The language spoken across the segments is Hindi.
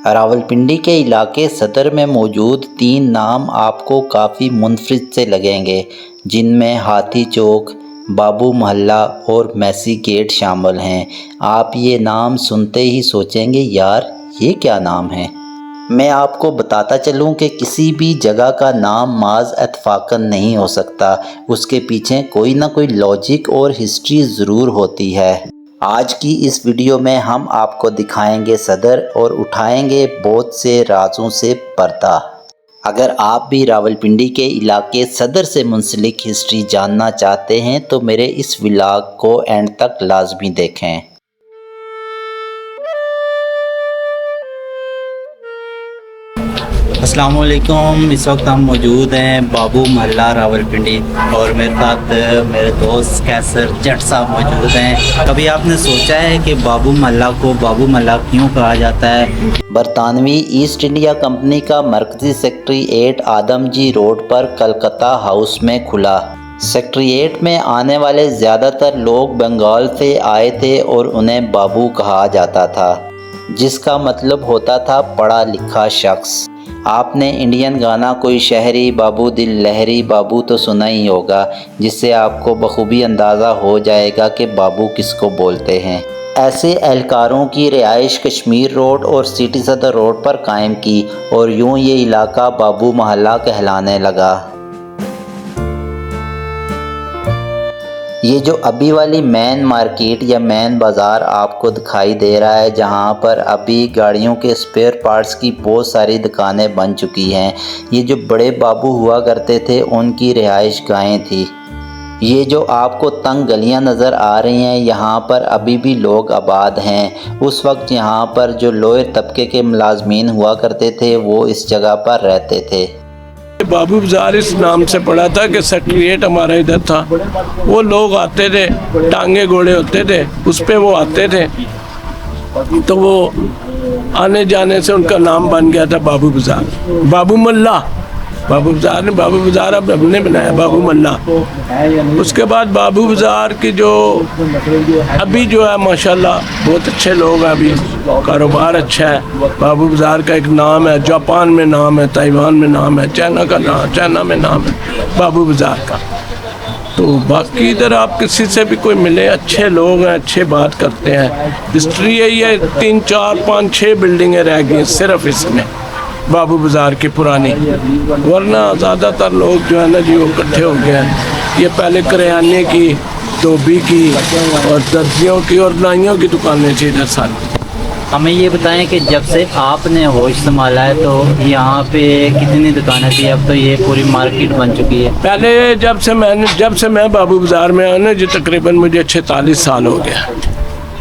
रावलपिंडी के इलाके सदर में मौजूद 3 नाम आपको काफ़ी मुनफरिद से लगेंगे, जिनमें हाथी चौक, बाबू मोहल्ला और मैसी गेट शामिल हैं। आप ये नाम सुनते ही सोचेंगे यार ये क्या नाम है। मैं आपको बताता चलूं कि किसी भी जगह का नाम माज इत्तफाकन नहीं हो सकता, उसके पीछे कोई ना कोई लॉजिक और हिस्ट्री ज़रूर होती है। आज की इस वीडियो में हम आपको दिखाएंगे सदर और उठाएंगे बहुत से राजों से पर्दा। अगर आप भी रावलपिंडी के इलाके सदर से मुंसलिक हिस्ट्री जानना चाहते हैं तो मेरे इस व्लॉग को एंड तक लाजमी देखें। अस्सलाम वालेकुम। इस वक्त हम मौजूद हैं बाबू मोहल्ला रावलपिंडी और मेरे साथ मेरे दोस्त कैसर जट साहब मौजूद हैं। कभी आपने सोचा है कि बाबू मोहल्ला को बाबू मोहल्ला क्यों कहा जाता है? बरतानवी ईस्ट इंडिया कंपनी का मरकजी सेक्रेटरी 8 आदमजी रोड पर कलकत्ता हाउस में खुला। सेक्रेटरीट में आने वाले ज़्यादातर लोग बंगाल से आए थे और उन्हें बाबू कहा जाता था, जिसका मतलब होता था पढ़ा लिखा शख्स। आपने इंडियन गाना कोई शहरी बाबू दिल लहरी बाबू तो सुना ही होगा, जिससे आपको बखूबी अंदाज़ा हो जाएगा कि बाबू किसको बोलते हैं। ऐसे एहलकारों की रिहाइश कश्मीर रोड और सिटी सदर रोड पर कायम की और यूं ये इलाका बाबू मोहल्ला कहलाने लगा। ये जो अभी वाली मेन मार्केट या मेन बाज़ार आपको दिखाई दे रहा है, जहाँ पर अभी गाड़ियों के स्पेयर पार्ट्स की बहुत सारी दुकानें बन चुकी हैं, ये जो बड़े बाबू हुआ करते थे उनकी रिहाइश गाहें थी। ये जो आपको तंग गलियाँ नज़र आ रही हैं, यहाँ पर अभी भी लोग आबाद हैं। उस वक्त यहाँ पर जो लोअर तबके के मुलाजमीन हुआ करते थे वो इस जगह पर रहते थे। बाबू बाज़ार इस नाम से पड़ा था कि सेक्रेटरीट हमारा इधर था। वो लोग आते थे, टांगे घोड़े होते थे, उस पे वो आते थे, तो वो आने जाने से उनका नाम बन गया था बाबू बाज़ार। बाबू मोहल्ला बाबू बाज़ार ने बाबू बाज़ार अब हमने बनाया बाबू मोहल्ला। उसके बाद बाबू बाज़ार की जो अभी जो है माशाल्लाह बहुत अच्छे लोग हैं, अभी कारोबार अच्छा है। बाबू बाज़ार का एक नाम है, जापान में नाम है, ताइवान में नाम है, चाइना में नाम है बाबू बाज़ार का। तो बाकी इधर आप किसी से भी कोई मिले, अच्छे लोग हैं, अच्छे बात करते हैं। हिस्ट्री यही है, 3, 4, 5, 6 बिल्डिंगें रह गई सिर्फ इसमें बाबू बाज़ार की पुरानी, वरना ज़्यादातर लोग जो है ना जी वो इकट्ठे हो गए हैं। ये पहले करियाने की, धोबी की और दर्जियों की और नाइयों की दुकानें थी इधर सारी। हमें ये बताएं कि जब से आपने होश संभाला है तो यहाँ पे कितनी दुकानें थी? अब तो ये पूरी मार्केट बन चुकी है। पहले जब से मैं बाबू बाज़ार में आया ना जी, तकरीबन मुझे 46 साल हो गया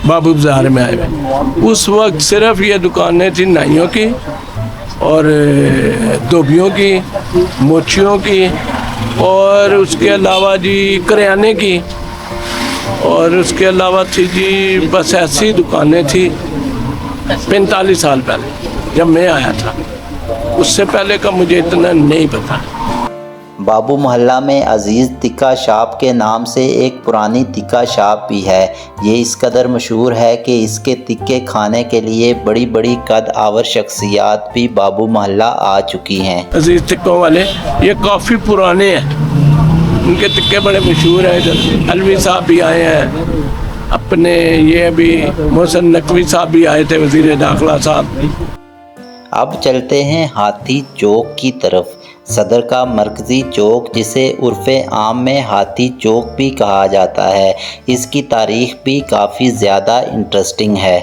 बाबू बाज़ार में आए हुए। उस वक्त सिर्फ ये दुकानें थी नाइयों की और धोबियों की, मोचियों की और उसके अलावा जी करियाने की, और उसके अलावा थी जी बस ऐसी दुकानें थी 45 साल पहले जब मैं आया था। उससे पहले का मुझे इतना नहीं पता। बाबू मोहल्ला में अजीज़ तिक्का शॉप के नाम से एक पुरानी तिक्का शॉप भी है। ये इस कदर मशहूर है कि इसके तिक्के खाने के लिए बड़ी बड़ी कद आवर शख्सियात भी बाबू मोहल्ला आ चुकी हैं। अजीज़ तिक्कों वाले ये काफ़ी पुराने हैं, उनके तिक्के बड़े मशहूर हैं। इधर अलवी साहब भी आए हैं, अपने ये भी मोहसिन नकवी साहब भी आए थे, वज़ीर दाखिला साहब। अब चलते हैं हाथी चौक की तरफ। सदर का मरकज़ी चौक, जिसे उर्फ़े आम में हाथी चौक भी कहा जाता है, इसकी तारीख़ भी काफ़ी ज़्यादा इंटरेस्टिंग है।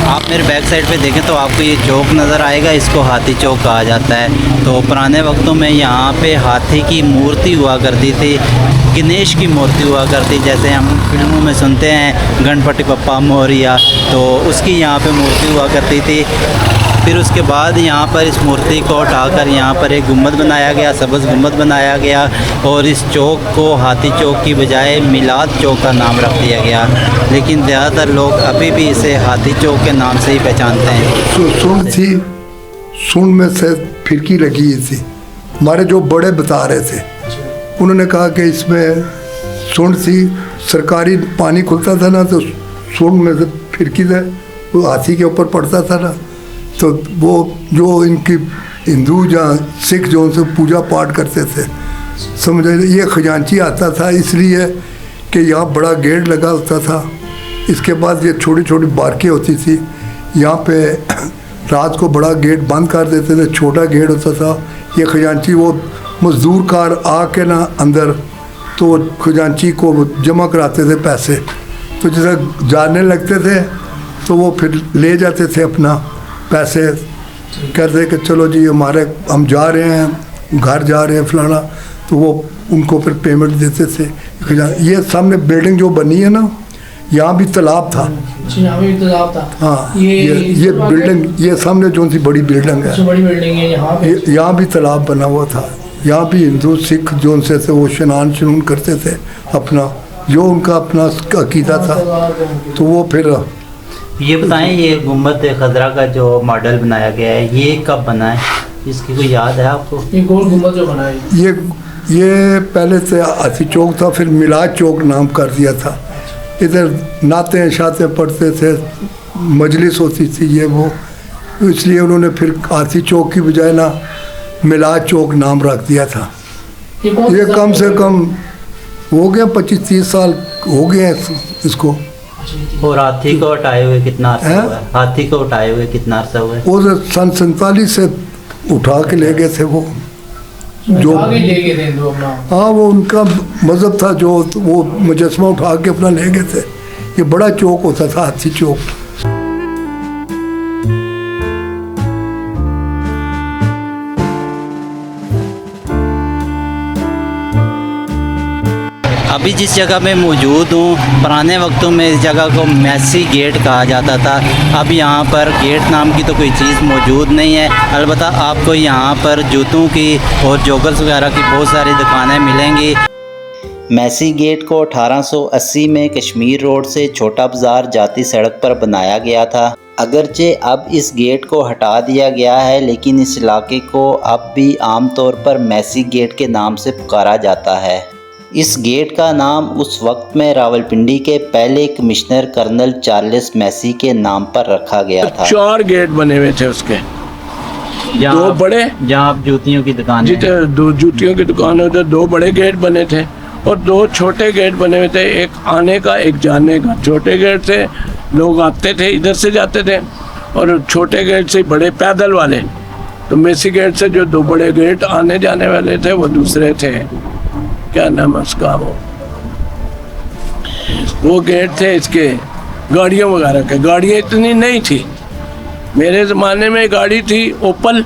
आप मेरे बैक साइड पे देखें तो आपको ये चौक नज़र आएगा, इसको हाथी चौक कहा जाता है। तो पुराने वक्तों में यहाँ पे हाथी की मूर्ति हुआ करती थी, गणेश की मूर्ति हुआ करती, जैसे हम फिल्मों में सुनते हैं गणपति बप्पा मोरिया, तो उसकी यहाँ पे मूर्ति हुआ करती थी। फिर उसके बाद यहाँ पर इस मूर्ति को उठाकर यहाँ पर एक गुम्बद बनाया गया, सब्ज़ गुम्बद बनाया गया और इस चौक को हाथी चौक की बजाय मिलाद चौक का नाम रख दिया गया। लेकिन ज़्यादातर लोग अभी भी इसे हाथी चौक के नाम से ही पहचानते हैं। सुन में से फिरकी लगी थी, हमारे जो बड़े बता रहे थे, उन्होंने कहा कि इसमें सुंड सी सरकारी पानी खुलता था ना, तो सुंड में से फिरकी से वो हाथी के ऊपर पड़ता था ना, तो वो जो इनकी हिंदू या सिख जो उनसे पूजा पाठ करते थे, समझ ये खजांची आता था इसलिए कि यहाँ बड़ा गेट लगा होता था। इसके बाद ये छोटी छोटी बारकें होती थी, यहाँ पे रात को बड़ा गेट बंद कर देते थे, छोटा गेट होता था। ये खजांची वो मजदूर कार आके ना अंदर, तो खजांची को जमा कराते थे पैसे, तो जैसे जाने लगते थे तो वो फिर ले जाते थे अपना पैसे, कहते कि चलो जी हम जा रहे हैं, घर जा रहे हैं फलाना, तो वो उनको फिर पेमेंट देते थे। ये सामने बिल्डिंग जो बनी है ना, यहाँ भी तालाब था। यहाँ भी तालाब था। हाँ, ये बिल्डिंग, ये सामने जो सी बड़ी बिल्डिंग है, बड़ी बिल्डिंग है यहाँ भी तालाब बना हुआ था। यहाँ भी हिंदू सिख जो उनसे थे वो स्नान शनून करते थे, अपना जो उनका अपना अकीदा था। तो वो फिर ये बताएं, ये गुम्बद खजरा का जो मॉडल बनाया गया है ये कब बना है, इसकी कोई याद है आपको? ये गोल गुम्बद जो बना है, ये पहले से हाथी चौक था, फिर मिलाद चौक नाम कर दिया था। इधर नाते शाते पढ़ते थे, मजलिस होती थी ये वो, इसलिए उन्होंने फिर हाथी चौक की बजाय ना मिलाद चौक नाम रख दिया था। ये कम से कम हो गया 25-30 साल हो गए हैं इसको। और हाथी को हटाए हुए कितना अर्सा हुआ है? हाथी को हटाए हुए कितना अर्सा हुआ है? वो सन 47 से उठा के ले गए थे वो, जो हाँ वो उनका मज़हब था, जो वो मुजस्मा उठा के अपना ले गए थे। ये बड़ा चौक होता था हाथी चौक। अभी जिस जगह में मौजूद हूँ, पुराने वक्तों में इस जगह को मैसी गेट कहा जाता था। अब यहाँ पर गेट नाम की तो कोई चीज़ मौजूद नहीं है। अलबत्ता आपको यहाँ पर जूतों की और जोगल्स वगैरह की बहुत सारी दुकानें मिलेंगी। मैसी गेट को 1880 में कश्मीर रोड से छोटा बाज़ार जाती सड़क पर बनाया गया था। अगरचे अब इस गेट को हटा दिया गया है, लेकिन इस इलाके को अब भी आम तौर पर मैसी गेट के नाम से पुकारा जाता है। इस गेट का नाम उस वक्त में रावलपिंडी के पहले कमिश्नर कर्नल चार्ल्स मैसी के नाम पर रखा गया था। 4 गेट बने हुए थे उसके, 2 बड़े, जहाँ जूतियों की दुकान, जिधर 2 जूतियों की दुकान है उधर 2 बड़े गेट बने थे और 2 छोटे गेट बने हुए थे, एक आने का एक जाने का। छोटे गेट से लोग आते थे, इधर से जाते थे, और छोटे गेट से बड़े पैदल वाले। तो मैसी गेट से जो 2 बड़े गेट आने जाने वाले थे वो दूसरे थे, क्या नाम है उसका, वो गेट थे इसके गाड़ियों वगैरह के। गाड़ियाँ इतनी नहीं थी, मेरे ज़माने में गाड़ी थी ओपल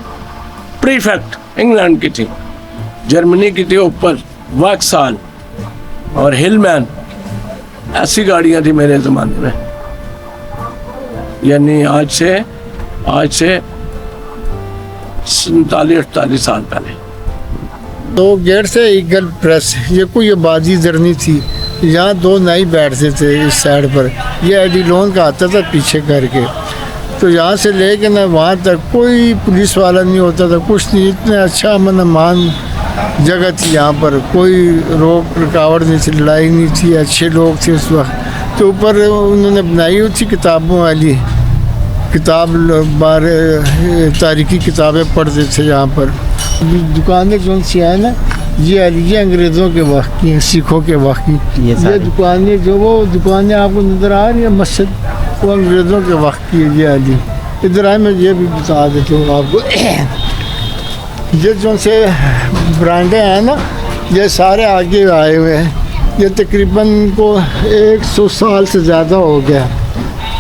प्रीफेक्ट, इंग्लैंड की थी, जर्मनी की थी ओपल, वॉक्सहॉल और हिलमैन, ऐसी गाड़ियाँ थी मेरे ज़माने में। यानी आज से 47-48 साल पहले। 2 गेट से ईगल प्रेस, ये कोई आबादी इधर नहीं थी। यहाँ 2 नाई बैठते थे इस साइड पर, ये एडिलोन का आता था पीछे करके। तो यहाँ से लेके ना वहाँ तक कोई पुलिस वाला नहीं होता था, कुछ नहीं। इतना अच्छा अमन अमान जगह थी यहाँ पर, कोई रोक रुकावट नहीं थी, लड़ाई नहीं थी, अच्छे लोग थे उस वक्त। तो ऊपर उन्होंने बनाई हुई थी किताबों वाली, किताब बारे तारीखी किताबें पढ़ते थे यहाँ पर। दुकानें कौन सी है ना, ये अंग्रेज़ों के वक्त की हैं, सिखों के वक्त की। ये दुकानें जो वो दुकानें आपको नज़र आ रही है मस्जिद, वो अंग्रेज़ों के वक्त की है। ये अली इधर आए, मैं ये भी बता देता हूँ आपको। ये जो से ब्रांडें हैं ना, ये सारे आगे आए हुए हैं। ये तकरीबन को 100 साल से ज़्यादा हो गया।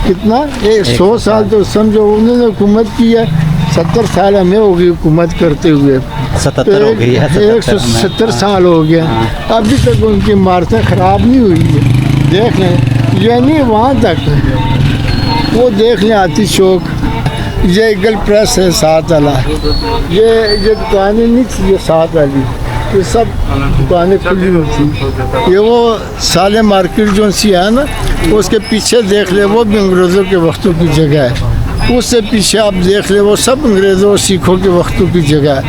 कितना? 100 साल तो समझो उन्होंने हुकूमत की है। 70 साल हमें हो गई हुकूमत करते हुए। 77 हो गई है, 170 साल हो गया, अभी तक उनकी इमारतें ख़राब नहीं हुई है। देख लें, यानी वहाँ तक वो देख लें हाथी चौक, ये ईगल प्रेस है 7 वाला, ये दुकानें नहीं थी, ये 7 वाली, ये सब दुकानें खुली हुई थी। ये वो साले मार्केट जो सी है ना, उसके पीछे देख ले, वो भी अंग्रेज़ों के वक्तों की जगह है। उससे पीछे आप देख ले, वो सब अंग्रेज़ों और सिखों के वक्तों की जगह है।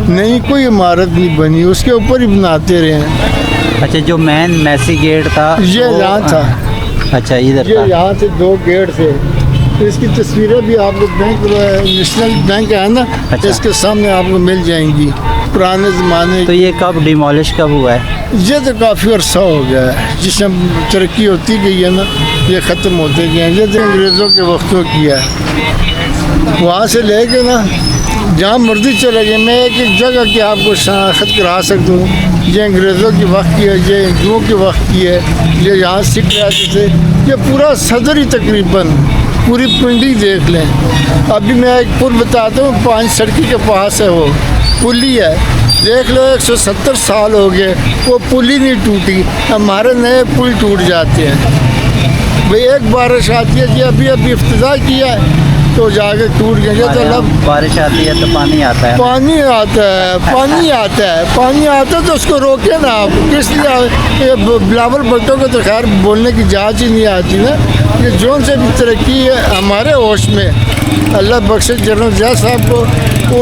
नई कोई इमारत नहीं बनी, उसके ऊपर ही बनाते रहे हैं। अच्छा, जो मेन मैसी गेट था ये वो- यहाँ था। अच्छा, इधर ये था। यहाँ से 2 गेट थे। इसकी तस्वीरें भी आपको बैंक नेशनल बैंक है ना, अच्छा। इसके सामने आपको मिल जाएंगी पुराने ज़माने तो ये कब डिमोलिश कब हुआ है? ये तो काफ़ी अर्सा हो गया है। जिसमें तरक्की होती गई है ना, ये ख़त्म होते गए हैं। ये तो अंग्रेज़ों के वक्तों की है। वहाँ से लेके ना जहाँ मर्जी चले गए, मैं एक एक जगह की आपको शनाख्त करा सकता हूँ। ये अंग्रेज़ों के वक्त की है, ये हिंदुओं के वक्त की है, ये यहाँ सिख रहते थे। ये पूरा सदर ही तकरीबन पूरी पिंडी देख लें। अभी मैं एक पुल बताता हूँ, 5 सड़की के पास है, वो पुल ही है। देख लो 170 साल हो गए, वो पुल ही नहीं टूटी। हमारे नए पुल टूट जाते हैं। भाई एक बारिश आती है, जी अभी अभी इफ्तिताह किया है तो जाके टूट गए। तो हमारे यहाँ लब बारिश आती है तो पानी आता है। पानी आता है, पानी आता है, पानी आता है तो उसको रोके ना आप। किस लिए ये बिलावल भुट्टो को तो खैर बोलने की जांच ही नहीं आती ना। ये जोन से भी तरक्की है हमारे होश में। अल्लाह बख्शे जनरल जज साहब को,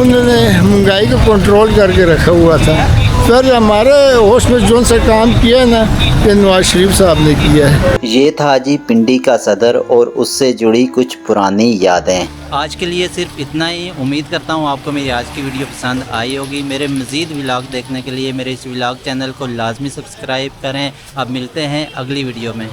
उन्होंने महंगाई को कंट्रोल करके रखा हुआ था। फिर हमारे होश में जोन से काम किया है ना, ये नवाज शरीफ साहब ने किया है। ये था जी पिंडी का सदर और उससे जुड़ी कुछ पुरानी यादें। आज के लिए सिर्फ इतना ही। उम्मीद करता हूँ आपको मेरी आज की वीडियो पसंद आई होगी। मेरे मज़ीद व्लॉग देखने के लिए मेरे इस व्लॉग चैनल को लाजमी सब्सक्राइब करें। अब मिलते हैं अगली वीडियो में।